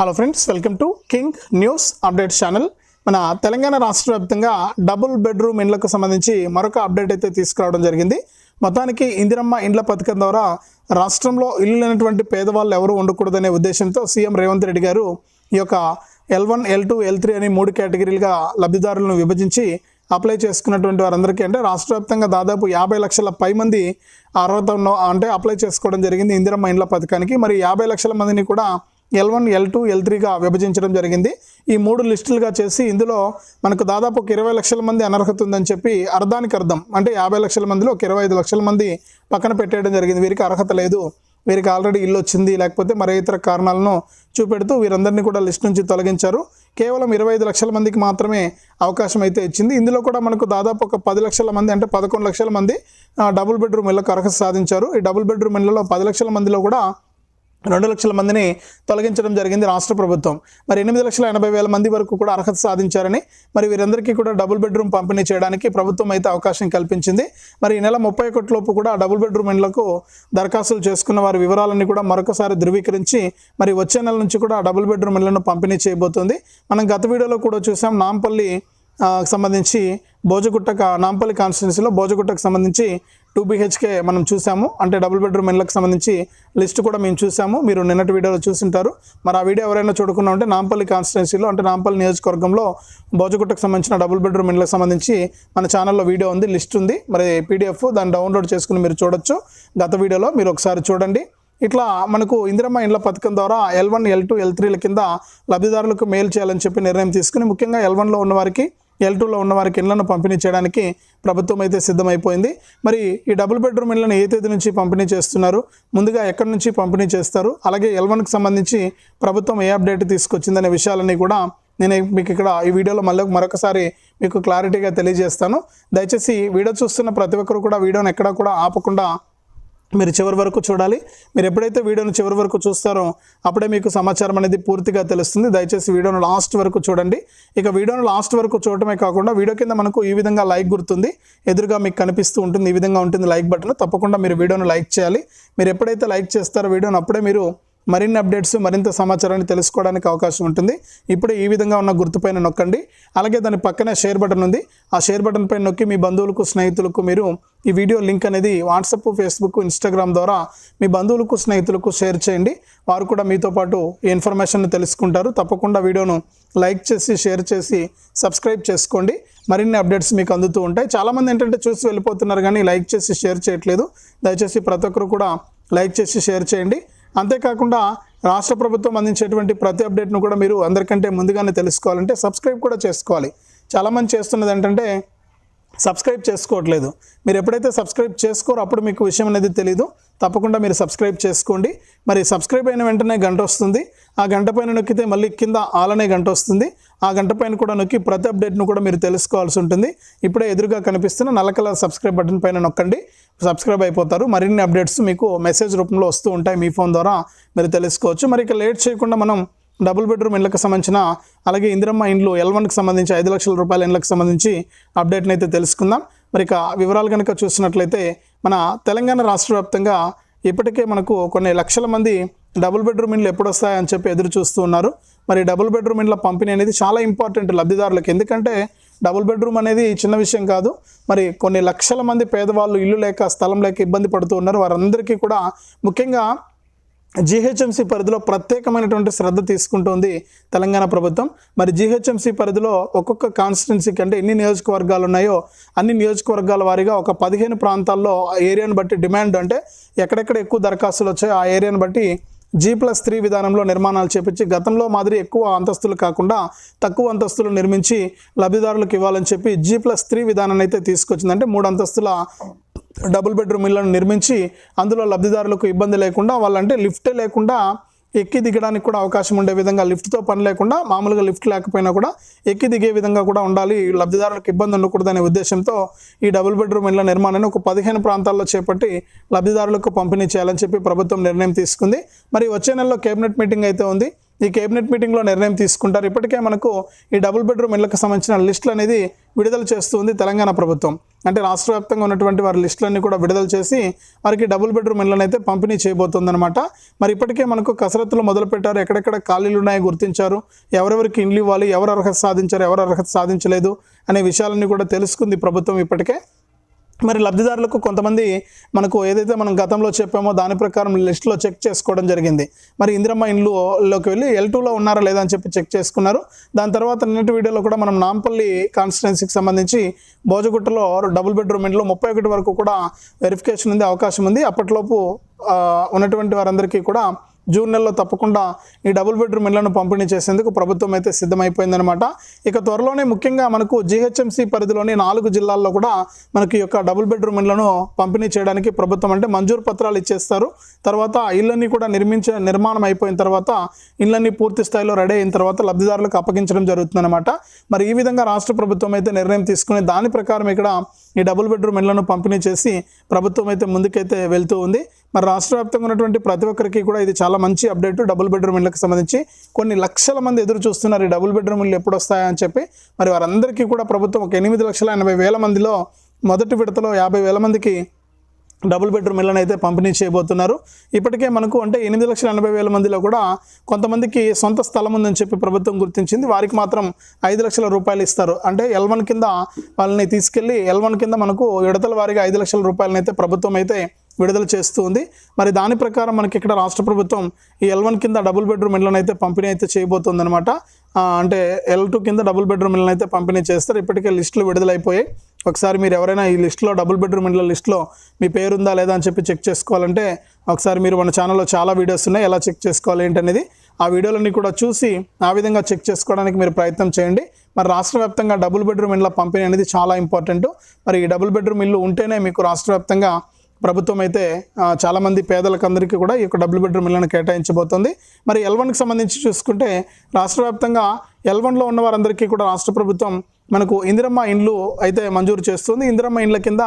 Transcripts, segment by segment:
Hello friends, welcome to king news update channel. మన తెలంగాణ రాష్ట్ర వ్యాప్తంగా డబుల్ బెడ్రూమ్ ఇండ్లకు సంబంధించి మరొక అప్డేట్ అయితే తీసుకురావడం జరిగింది. మొత్తానికి ఇందిరమ్మ ఇండ్ల పథకం ద్వారా రాష్ట్రంలో ఇల్లు లేనటువంటి పేదవాళ్ళు ఎవరు ఉండకూడదనే ఉద్దేశంతో సీఎం రేవంత్ రెడ్డి గారు ఈ యొక్క L1, L2, L3 అని 3 కేటగిరీలుగా లబ్ధిదారులను విభజించి అప్లై చేసుకున్నటువంటి వారందరికీ అంటే రాష్ట్ర వ్యాప్తంగా దాదాపు 50 లక్షల పై మంది అర్హత అంటే అప్లై చేసుకోవడం జరిగింది ఇందిరమ్మ ఇండ్ల పథకానికి. మరి 50 లక్షల మందిని కూడా L1, L2, L3గా విభజించడం జరిగింది. ఈ 3 లిస్టులుగా చేసి ఇందులో మనకు దాదాపు ఒక 20 లక్షల మంది అనర్హత ఉందని చెప్పి అర్థానికి అర్థం అంటే 50 లక్షల మందిలో ఒక 25 లక్షల మంది పక్కన పెట్టేయడం జరిగింది. వీరికి అర్హత లేదు, వీరికి ఆల్రెడీ ఇల్లు వచ్చింది, లేకపోతే మరే ఇతర కారణాలను చూపెడుతూ వీరందరినీ కూడా లిస్ట్ నుంచి తొలగించారు. కేవలం 25 లక్షల మందికి మాత్రమే అవకాశం అయితే ఇచ్చింది. ఇందులో కూడా మనకు దాదాపు ఒక 10 లక్షల మంది అంటే 11 లక్షల మంది డబుల్ బెడ్రూమ్ ఇళ్లకు అర్హత సాధించారు. ఈ డబుల్ బెడ్రూమ్ ఇళ్లలో 10 లక్షల మందిలో కూడా 2 లక్షల మందిని తొలగించడం జరిగింది రాష్ట్ర ప్రభుత్వం. మరి 8,80,000 మంది వరకు కూడా అర్హత సాధించారని, మరి వీరందరికీ కూడా డబుల్ బెడ్రూమ్ పంపిణీ చేయడానికి ప్రభుత్వం అయితే అవకాశం కల్పించింది. మరి ఈ నెల 31 లోపు కూడా డబుల్ బెడ్రూమ్ ఇండ్లకు దరఖాస్తులు చేసుకున్న వారి వివరాలన్నీ కూడా మరొకసారి ధృవీకరించి మరి వచ్చే నెల నుంచి కూడా డబుల్ బెడ్రూమ్ ఇళ్లను పంపిణీ చేయబోతుంది. మనం గత వీడియోలో కూడా చూసాం, నాంపల్లి సంబంధించి నాంపల్లి కాన్స్టిట్యున్సీలో బోజగుట్టకు సంబంధించి 2 BHK మనం చూసాము. అంటే డబుల్ బెడ్రూమ్ ఇళ్లకు సంబంధించి లిస్ట్ కూడా మేము చూసాము, మీరు నిన్నటి వీడియోలో చూసింటారు. మరి ఆ వీడియో ఎవరైనా చూడకుండా ఉంటే నాంపల్లి కాన్స్టిట్యున్సీలో అంటే నాంపల్లి నియోజకవర్గంలో బోజగుట్టకు సంబంధించిన డబుల్ బెడ్రూమ్ ఇళ్లకు సంబంధించి మన ఛానల్లో వీడియో ఉంది, లిస్ట్ ఉంది, మరి PDF దాన్ని డౌన్లోడ్ చేసుకుని మీరు చూడొచ్చు. గత వీడియోలో మీరు ఒకసారి చూడండి. ఇట్లా మనకు ఇందిరమ్మ ఇండ్ల పథకం ద్వారా L1, L2, L3ల కింద లబ్ధిదారులకు మేలు చేయాలని చెప్పి నిర్ణయం తీసుకుని ముఖ్యంగా L1లో ఉన్నవారికి, L2లో ఉన్నవారికి ఇళ్లను పంపిణీ చేయడానికి ప్రభుత్వం అయితే సిద్ధమైపోయింది. మరి ఈ డబుల్ బెడ్రూమ్ ఇళ్లను ఏ తేదీ నుంచి పంపిణీ చేస్తున్నారు, ముందుగా ఎక్కడి నుంచి పంపిణీ చేస్తారు, అలాగే L1కి సంబంధించి ప్రభుత్వం ఏ అప్డేట్ తీసుకొచ్చిందనే విషయాలన్నీ కూడా నేను మీకు ఇక్కడ ఈ వీడియోలో మరొకసారి మీకు క్లారిటీగా తెలియజేస్తాను. దయచేసి వీడియో చూస్తున్న ప్రతి ఒక్కరు కూడా వీడియోని ఎక్కడా కూడా ఆపకుండా మీరు చివరి వరకు చూడాలి. మీరు ఎప్పుడైతే వీడియోను చివరి వరకు చూస్తారో అప్పుడే మీకు సమాచారం అనేది పూర్తిగా తెలుస్తుంది. దయచేసి వీడియోను లాస్ట్ వరకు చూడండి. ఇక వీడియోను లాస్ట్ వరకు చూడటమే కాకుండా వీడియో కింద మనకు ఈ విధంగా లైక్ గుర్తుంది ఎదురుగా మీకు కనిపిస్తూ ఉంటుంది, ఈ విధంగా ఉంటుంది లైక్ బటన్. తప్పకుండా మీరు వీడియోను లైక్ చేయాలి. మీరు ఎప్పుడైతే లైక్ చేస్తారో వీడియోను అప్పుడే మీరు మరిన్ని అప్డేట్స్, మరింత సమాచారాన్ని తెలుసుకోవడానికి అవకాశం ఉంటుంది. ఇప్పుడు ఈ విధంగా ఉన్న గుర్తుపైన నొక్కండి. అలాగే దాని పక్కనే షేర్ బటన్ ఉంది, ఆ షేర్ బటన్ పైన నొక్కి మీ బంధువులకు, స్నేహితులకు మీరు ఈ వీడియో లింక్ అనేది వాట్సాప్, ఫేస్బుక్, ఇన్స్టాగ్రామ్ ద్వారా మీ బంధువులకు, స్నేహితులకు షేర్ చేయండి. వారు కూడా మీతో పాటు ఈ ఇన్ఫర్మేషన్ తెలుసుకుంటారు. తప్పకుండా వీడియోను లైక్ చేసి, షేర్ చేసి, సబ్స్క్రైబ్ చేసుకోండి. మరిన్ని అప్డేట్స్ మీకు అందుతూ ఉంటాయి. చాలామంది ఏంటంటే చూసి వెళ్ళిపోతున్నారు కానీ లైక్ చేసి షేర్ చేయట్లేదు. దయచేసి ప్రతి ఒక్కరు కూడా లైక్ చేసి షేర్ చేయండి. అంతేకాకుండా రాష్ట్ర ప్రభుత్వం అందించేటువంటి ప్రతి అప్డేట్ను కూడా మీరు అందరికంటే ముందుగానే తెలుసుకోవాలంటే సబ్స్క్రైబ్ కూడా చేసుకోవాలి. చాలామంది చేస్తున్నది ఏంటంటే సబ్స్క్రైబ్ చేసుకోవట్లేదు. మీరు ఎప్పుడైతే సబ్స్క్రైబ్ చేసుకోరో అప్పుడు మీకు విషయం అనేది తెలీదు. తప్పకుండా మీరు సబ్స్క్రైబ్ చేసుకోండి. మరి సబ్స్క్రైబ్ అయిన వెంటనే గంట వస్తుంది, ఆ గంట పైన నొక్కితే మళ్ళీ కింద ఆల్ అనే గంట వస్తుంది. ఆ గంట పైన కూడా నొక్కి ప్రతి అప్డేట్ను కూడా మీరు తెలుసుకోవాల్సి ఉంటుంది. ఇప్పుడే ఎదురుగా కనిపిస్తున్న నల్ల కలర్ సబ్స్క్రైబ్ బటన్ పైన నొక్కండి, సబ్స్క్రైబ్ అయిపోతారు. మరిన్ని అప్డేట్స్ మీకు మెసేజ్ రూపంలో వస్తూ ఉంటాయి, మీ ఫోన్ ద్వారా మీరు తెలుసుకోవచ్చు. మరి ఇక లేట్ చేయకుండా మనం డబుల్ బెడ్రూమ్ ఇండ్లకు సంబంధించిన, అలాగే ఇందిరమ్మ ఇండ్లు L1కి సంబంధించి 5 లక్షల రూపాయల ఇండ్లకు సంబంధించి అప్డేట్ని అయితే తెలుసుకుందాం. మరి ఇక వివరాలు కనుక చూసినట్లయితే మన తెలంగాణ రాష్ట్ర వ్యాప్తంగా ఇప్పటికే మనకు కొన్ని లక్షల మంది డబుల్ బెడ్రూమ్ ఇండ్లు ఎప్పుడు వస్తాయని చెప్పి ఎదురు చూస్తూ ఉన్నారు. మరి డబుల్ బెడ్రూమ్ ఇండ్ల పంపిణీ అనేది చాలా ఇంపార్టెంట్ లబ్ధిదారులకు. ఎందుకంటే డబుల్ బెడ్రూమ్ అనేది చిన్న విషయం కాదు. మరి కొన్ని లక్షల మంది పేదవాళ్ళు ఇల్లు లేక, స్థలం లేక ఇబ్బంది పడుతూ ఉన్నారు. వారందరికీ కూడా ముఖ్యంగా GHMC పరిధిలో ప్రత్యేకమైనటువంటి శ్రద్ధ తీసుకుంటుంది తెలంగాణ ప్రభుత్వం. మరి GHMC పరిధిలో ఒక్కొక్క కాన్స్టిట్యున్సీకి అంటే ఎన్ని నియోజకవర్గాలు ఉన్నాయో అన్ని నియోజకవర్గాల వారీగా ఒక 15 ప్రాంతాల్లో ఏరియాను బట్టి డిమాండ్ అంటే ఎక్కడెక్కడ ఎక్కువ దరఖాస్తులు వచ్చాయో ఆ ఏరియాను బట్టి G+3 విధానంలో నిర్మాణాలు చేపించి గతంలో మాదిరి ఎక్కువ అంతస్తులు కాకుండా తక్కువ అంతస్తులు నిర్మించి లబ్ధిదారులకు ఇవ్వాలని చెప్పి G+3 విధానాన్ని అయితే తీసుకొచ్చింది. అంటే 3 అంతస్తుల డబుల్ బెడ్రూమ్ ఇళ్లను నిర్మించి అందులో లబ్ధిదారులకు ఇబ్బంది లేకుండా, వాళ్ళంటే లిఫ్టే లేకుండా ఎక్కి దిగడానికి కూడా అవకాశం ఉండే విధంగా, లిఫ్ట్తో పని లేకుండా, మామూలుగా లిఫ్ట్ లేకపోయినా కూడా ఎక్కి దిగే విధంగా కూడా ఉండాలి, లబ్ధిదారులకు ఇబ్బంది ఉండకూడదనే ఉద్దేశంతో ఈ డబుల్ బెడ్రూమ్ ఇళ్ల నిర్మాణాన్ని ఒక 15 ప్రాంతాల్లో చేపట్టి లబ్ధిదారులకు పంపిణీ చేయాలని చెప్పి ప్రభుత్వం నిర్ణయం తీసుకుంది. మరి వచ్చే నెలలో కేబినెట్ మీటింగ్ అయితే ఉంది. ఈ కేబినెట్ మీటింగ్లో నిర్ణయం తీసుకుంటారు. ఇప్పటికే మనకు ఈ డబుల్ బెడ్రూమ్ ఇళ్లకు సంబంధించిన లిస్టులు అనేది విడుదల చేస్తుంది తెలంగాణ ప్రభుత్వం. అంటే రాష్ట్ర వ్యాప్తంగా ఉన్నటువంటి వారి లిస్టులన్నీ కూడా విడుదల చేసి వారికి డబుల్ బెడ్రూమ్ ఇళ్లను అయితే పంపిణీ చేయబోతుందన్నమాట. మరి ఇప్పటికే మనకు కసరత్తులు మొదలుపెట్టారు. ఎక్కడెక్కడ ఖాళీలు ఉన్నాయో గుర్తించారు. ఎవరెవరికి ఇండ్లు ఇవ్వాలి, ఎవరు అర్హత సాధించారు, ఎవరు అర్హత సాధించలేదు అనే విషయాలన్నీ కూడా తెలుసుకుంది ప్రభుత్వం ఇప్పటికే. మరి లబ్ధిదారులకు కొంతమంది మనకు ఏదైతే మనం గతంలో చెప్పామో దాని ప్రకారం లిస్టులో చెక్ చేసుకోవడం జరిగింది. మరి ఇందిరమ్మ ఇండ్లులోకి వెళ్ళి L2లో ఉన్నారా లేదా అని చెప్పి చెక్ చేసుకున్నారు. దాని తర్వాత నిన్నటి వీడియోలో కూడా మనం నాంపల్లి కాన్స్టిట్యున్సీకి సంబంధించి బోజగుట్టలో డబుల్ బెడ్రూమ్ ఇండ్లు 31 వరకు కూడా వెరిఫికేషన్ ఉంది, అవకాశం ఉంది. అప్పట్లోపు ఉన్నటువంటి వారందరికీ కూడా జూన్ నెలలో తప్పకుండా ఈ డబుల్ బెడ్రూమ్ ఇళ్లను పంపిణీ చేసేందుకు ప్రభుత్వం అయితే సిద్ధమైపోయిందనమాట. ఇక త్వరలోనే ముఖ్యంగా మనకు GHMC పరిధిలోని 4 జిల్లాల్లో కూడా మనకి ఈ యొక్క డబుల్ బెడ్రూమ్ ఇళ్లను పంపిణీ చేయడానికి ప్రభుత్వం అంటే మంజూరు పత్రాలు ఇచ్చేస్తారు. తర్వాత ఇళ్ళన్నీ కూడా నిర్మాణం అయిపోయిన తర్వాత ఇళ్ళన్నీ పూర్తి స్థాయిలో రెడీ అయిన తర్వాత లబ్ధిదారులకు అప్పగించడం జరుగుతుందన్నమాట. మరి ఈ విధంగా రాష్ట్ర ప్రభుత్వం అయితే నిర్ణయం తీసుకుని దాని ప్రకారం ఇక్కడ ఈ డబుల్ బెడ్రూమ్ ఇళ్లను పంపిణీ చేసి ప్రభుత్వం అయితే ముందుకైతే వెళ్తూ ఉంది. మరి రాష్ట్ర వ్యాప్తంగా ఉన్నటువంటి ప్రతి ఒక్కరికి కూడా ఇది చాలా మంచి అప్డేట్. డబుల్ బెడ్రూమ్ ఇళ్ళకి సంబంధించి కొన్ని లక్షల మంది ఎదురు చూస్తున్నారు ఈ డబుల్ బెడ్రూమ్ ఇళ్ళు ఎప్పుడు వస్తాయని చెప్పి. మరి వారందరికీ కూడా ప్రభుత్వం ఒక 8,80,000 మందిలో మొదటి విడతలో 50,000 మందికి డబుల్ బెడ్రూమ్ ఇళ్ళని అయితే పంపిణీ చేయబోతున్నారు. ఇప్పటికే మనకు అంటే 8,80,000 మందిలో కూడా కొంతమందికి సొంత స్థలం ఉందని చెప్పి ప్రభుత్వం గుర్తించింది. వారికి మాత్రం 5 లక్షల రూపాయలు ఇస్తారు. అంటే L1 కింద వాళ్ళని తీసుకెళ్ళి L1 కింద మనకు విడతల వారీగా 5 లక్షల రూపాయలని అయితే ప్రభుత్వం అయితే విడుదల చేస్తూ ఉంది. మరి దాని ప్రకారం మనకి ఇక్కడ రాష్ట్ర ప్రభుత్వం ఈ L1 కింద డబుల్ బెడ్రూమ్ ఇళ్ళని అయితే పంపిణీ అయితే చేయబోతుంది అనమాట. అంటే L2 కింద డబుల్ బెడ్రూమ్ ఇళ్ళని అయితే పంపిణీ చేస్తారు. ఇప్పటికే లిస్టులు విడుదలైపోయాయి. ఒకసారి మీరు ఎవరైనా ఈ లిస్టులో డబుల్ బెడ్రూమ్ ఇళ్ళ లిస్టులో మీ పేరు ఉందా లేదా అని చెప్పి చెక్ చేసుకోవాలంటే ఒకసారి మీరు మన ఛానల్లో చాలా వీడియోస్ ఉన్నాయి, ఎలా చెక్ చేసుకోవాలి ఏంటనేది. ఆ వీడియోలన్నీ కూడా చూసి ఆ విధంగా చెక్ చేసుకోవడానికి మీరు ప్రయత్నం చేయండి. మరి రాష్ట్ర వ్యాప్తంగా డబుల్ బెడ్రూమ్ ఇళ్ళ పంపిణీ అనేది చాలా ఇంపార్టెంట్. మరి ఈ డబుల్ బెడ్రూమ్ ఇల్లు ఉంటేనే మీకు రాష్ట్ర వ్యాప్తంగా ప్రభుత్వం అయితే చాలామంది పేదలకు అందరికీ కూడా ఈ యొక్క డబుల్ బెడ్రూమ్ ఇళ్లను కేటాయించబోతుంది. మరి L1కి సంబంధించి చూసుకుంటే రాష్ట్ర వ్యాప్తంగా L1లో ఉన్న వారందరికీ కూడా రాష్ట్ర ప్రభుత్వం మనకు ఇందిరమ్మ ఇండ్లు అయితే మంజూరు చేస్తుంది. ఇందిరమ్మ ఇండ్ల కింద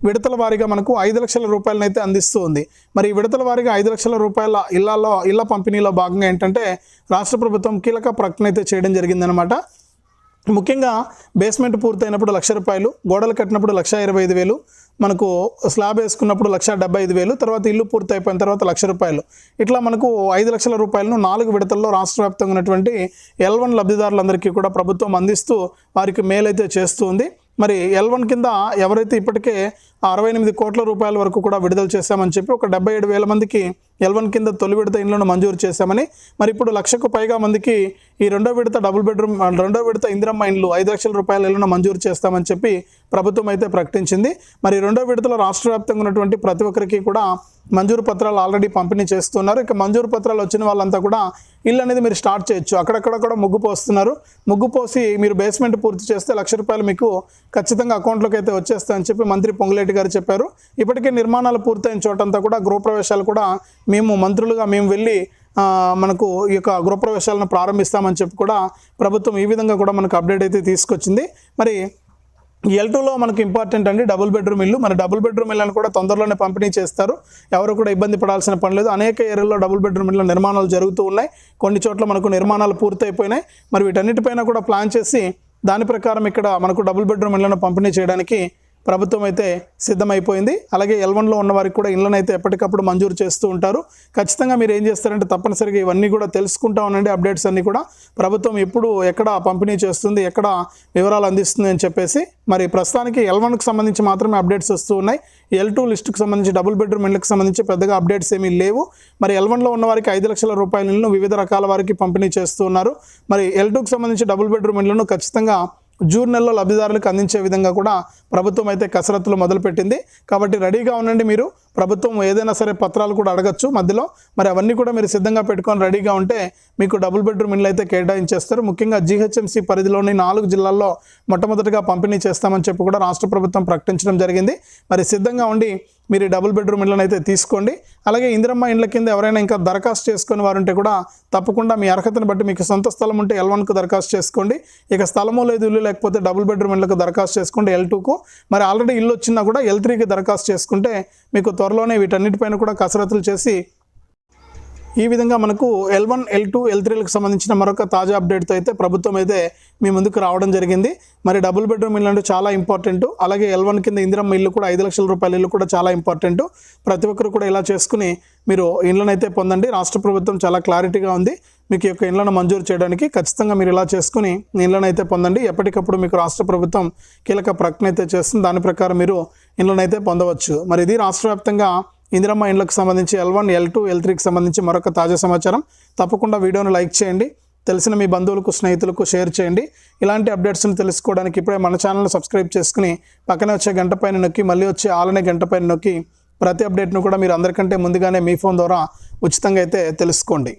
విడతల వారీగా మనకు 5 లక్షల రూపాయలను అయితే అందిస్తూ ఉంది. మరి ఈ విడతల వారీగా 5 లక్షల రూపాయల ఇళ్ల పంపిణీలో భాగంగా ఏంటంటే రాష్ట్ర ప్రభుత్వం కీలక ప్రకటన అయితే చేయడం జరిగిందనమాట. ముఖ్యంగా బేస్మెంట్ పూర్తయినప్పుడు 1,00,000 రూపాయలు, గోడలు కట్టినప్పుడు 1,25,000, మనకు స్లాబ్ వేసుకున్నప్పుడు 1,75,000, తర్వాత ఇల్లు పూర్తి అయిపోయిన తర్వాత 1,00,000 రూపాయలు. ఇట్లా మనకు 5 లక్షల రూపాయలను 4 విడతల్లో రాష్ట్ర వ్యాప్తంగా ఉన్నటువంటి L1 లబ్ధిదారులందరికీ కూడా ప్రభుత్వం అందిస్తూ వారికి మేలైతే చేస్తూ ఉంది. మరి L1 కింద ఎవరైతే ఇప్పటికే 68 కోట్ల రూపాయల వరకు కూడా విడుదల చేశామని చెప్పి ఒక 77,000 మందికి L1 కింద తొలి విడత ఇండ్లను మంజూరు చేశామని, మరి ఇప్పుడు 1,00,000కు పైగా మందికి ఈ రెండో విడత డబుల్ బెడ్రూమ్ రెండో విడత ఇందిరమ్మ ఇండ్లు 5 లక్షల రూపాయల ఇళ్లను మంజూరు చేస్తామని చెప్పి ప్రభుత్వం అయితే ప్రకటించింది. మరి రెండో విడతలో రాష్ట్ర వ్యాప్తంగా ఉన్నటువంటి ప్రతి ఒక్కరికి కూడా మంజూరు పత్రాలు ఆల్రెడీ పంపిణీ చేస్తున్నారు. ఇక మంజూరు పత్రాలు వచ్చిన వాళ్ళంతా కూడా ఇల్లు అనేది మీరు స్టార్ట్ చేయొచ్చు. అక్కడక్కడ కూడా ముగ్గు పోస్తున్నారు. ముగ్గు పోసి మీరు బేస్మెంట్ పూర్తి చేస్తే 1,00,000 రూపాయలు మీకు ఖచ్చితంగా అకౌంట్లోకి అయితే వచ్చేస్తాయని చెప్పి మంత్రి పొంగులేటి గారు చెప్పారు. ఇప్పటికే నిర్మాణాలు పూర్తయిన చోటంతా కూడా గృహప్రవేశాలు కూడా మేము మంత్రులుగా వెళ్ళి మనకు ఈ యొక్క గృహప్రవేశాలను ప్రారంభిస్తామని చెప్పి కూడా ప్రభుత్వం ఈ విధంగా కూడా మనకు అప్డేట్ అయితే తీసుకొచ్చింది. మరి L2లో మనకు ఇంపార్టెంట్ అండి డబుల్ బెడ్రూమ్ ఇల్లు. మరి డబుల్ బెడ్రూమ్ ఇళ్ళను కూడా తొందరలోనే పంపిణీ చేస్తారు. ఎవరు కూడా ఇబ్బంది పడాల్సిన పని లేదు. అనేక ఏరియాల్లో డబుల్ బెడ్రూమ్ ఇళ్ళ నిర్మాణాలు జరుగుతూ ఉన్నాయి. కొన్ని చోట్ల మనకు నిర్మాణాలు పూర్తయిపోయినాయి. మరి వీటన్నిటిపైన కూడా ప్లాన్ చేసి దాని ప్రకారం ఇక్కడ మనకు డబుల్ బెడ్రూమ్ ఇళ్లను పంపిణీ చేయడానికి ప్రభుత్వం అయితే సిద్ధమైపోయింది. అలాగే L1లో ఉన్న వారికి కూడా ఇళ్లను అయితే ఎప్పటికప్పుడు మంజూరు చేస్తూ ఉంటారు. ఖచ్చితంగా మీరు ఏం చేస్తారంటే తప్పనిసరిగా ఇవన్నీ కూడా తెలుసుకుంటా ఉండండి. అప్డేట్స్ అన్నీ కూడా ప్రభుత్వం ఎప్పుడు ఎక్కడ పంపిణీ చేస్తుంది, ఎక్కడ వివరాలు అందిస్తుంది అని చెప్పేసి. మరి ప్రస్తుతానికి L1కి సంబంధించి మాత్రమే అప్డేట్స్ వస్తూ ఉన్నాయి. L2 లిస్టుకు సంబంధించి డబుల్ బెడ్రూమ్ ఇళ్ళకి సంబంధించి పెద్దగా అప్డేట్స్ ఏమీ లేవు. మరి L1లో ఉన్న వారికి 5 లక్షల రూపాయల ఇళ్లను వివిధ రకాల వారికి పంపిణీ చేస్తూ ఉన్నారు. మరి L2కి సంబంధించి డబుల్ బెడ్రూమ్ ఇళ్లను ఖచ్చితంగా జూన్ నెలలో లబ్ధిదారులకు అందించే విధంగా కూడా ప్రభుత్వం అయితే కసరత్తులు మొదలుపెట్టింది. కాబట్టి రెడీగా ఉండండి. మీరు ప్రభుత్వం ఏదైనా సరే పత్రాలు కూడా అడగచ్చు మధ్యలో. మరి అవన్నీ కూడా మీరు సిద్ధంగా పెట్టుకొని రెడీగా ఉంటే మీకు డబుల్ బెడ్రూమ్ ఇళ్ళు అయితే కేటాయించేస్తారు. ముఖ్యంగా GHMC పరిధిలోని 4 జిల్లాల్లో మొట్టమొదటిగా పంపిణీ చేస్తామని చెప్పి కూడా రాష్ట్ర ప్రభుత్వం ప్రకటించడం జరిగింది. మరి సిద్ధంగా ఉండి మీరు డబుల్ బెడ్రూమ్ ఇళ్ళని అయితే తీసుకోండి. అలాగే ఇందిరమ్మ ఇండ్ల కింద ఎవరైనా ఇంకా దరఖాస్తు చేసుకుని వారు ఉంటే కూడా తప్పకుండా మీ అర్హతను బట్టి మీకు సొంత స్థలం ఉంటే L1కు దరఖాస్తు చేసుకోండి. ఇక స్థలము లేదు, ఇల్లు లేకపోతే డబుల్ బెడ్రూమ్ ఇళ్ళకు దరఖాస్తు చేసుకోండి L2కు. మరి ఆల్రెడీ ఇల్లు వచ్చినా కూడా L3కి దరఖాస్తు చేసుకుంటే మీకు త్వరలోనే వీటన్నిటిపైన కూడా కసరత్తులు చేసి ఈ విధంగా మనకు L1, L2, L3లకు సంబంధించిన మరొక తాజా అప్డేట్తో అయితే ప్రభుత్వం అయితే మీ ముందుకు రావడం జరిగింది. మరి డబుల్ బెడ్రూమ్ ఇల్లు అంటే చాలా ఇంపార్టెంట్. అలాగే L1 కింద ఇందిరమ్మ ఇల్లు కూడా 5 లక్షల రూపాయల ఇల్లు కూడా చాలా ఇంపార్టెంట్. ప్రతి ఒక్కరు కూడా ఇలా చేసుకుని మీరు ఇళ్ళను అయితే పొందండి. రాష్ట్ర ప్రభుత్వం చాలా క్లారిటీగా ఉంది మీకు యొక్క ఇళ్లను మంజూరు చేయడానికి. ఖచ్చితంగా మీరు ఇలా చేసుకుని ఇళ్ళను అయితే పొందండి. ఎప్పటికప్పుడు మీకు రాష్ట్ర ప్రభుత్వం కీలక ప్రకటన అయితే చేస్తుంది. దాని ప్రకారం మీరు ఇళ్ళను అయితే పొందవచ్చు. మరి ఇది రాష్ట్ర వ్యాప్తంగా ఇందిరమ్మ ఇండ్లకు సంబంధించి L1, L2, L3కి సంబంధించి మరొక తాజా సమాచారం. తప్పకుండా వీడియోను లైక్ చేయండి, తెలిసిన మీ బంధువులకు స్నేహితులకు షేర్ చేయండి. ఇలాంటి అప్డేట్స్ని తెలుసుకోవడానికి ఇప్పుడే మన ఛానల్ని సబ్స్క్రైబ్ చేసుకుని పక్కనే వచ్చే గంట పైన నొక్కి మళ్ళీ వచ్చే ఆలనే గంట పైన నొక్కి ప్రతి అప్డేట్ను కూడా మీరు అందరికంటే ముందుగానే మీ ఫోన్ ద్వారా ఉచితంగా అయితే తెలుసుకోండి.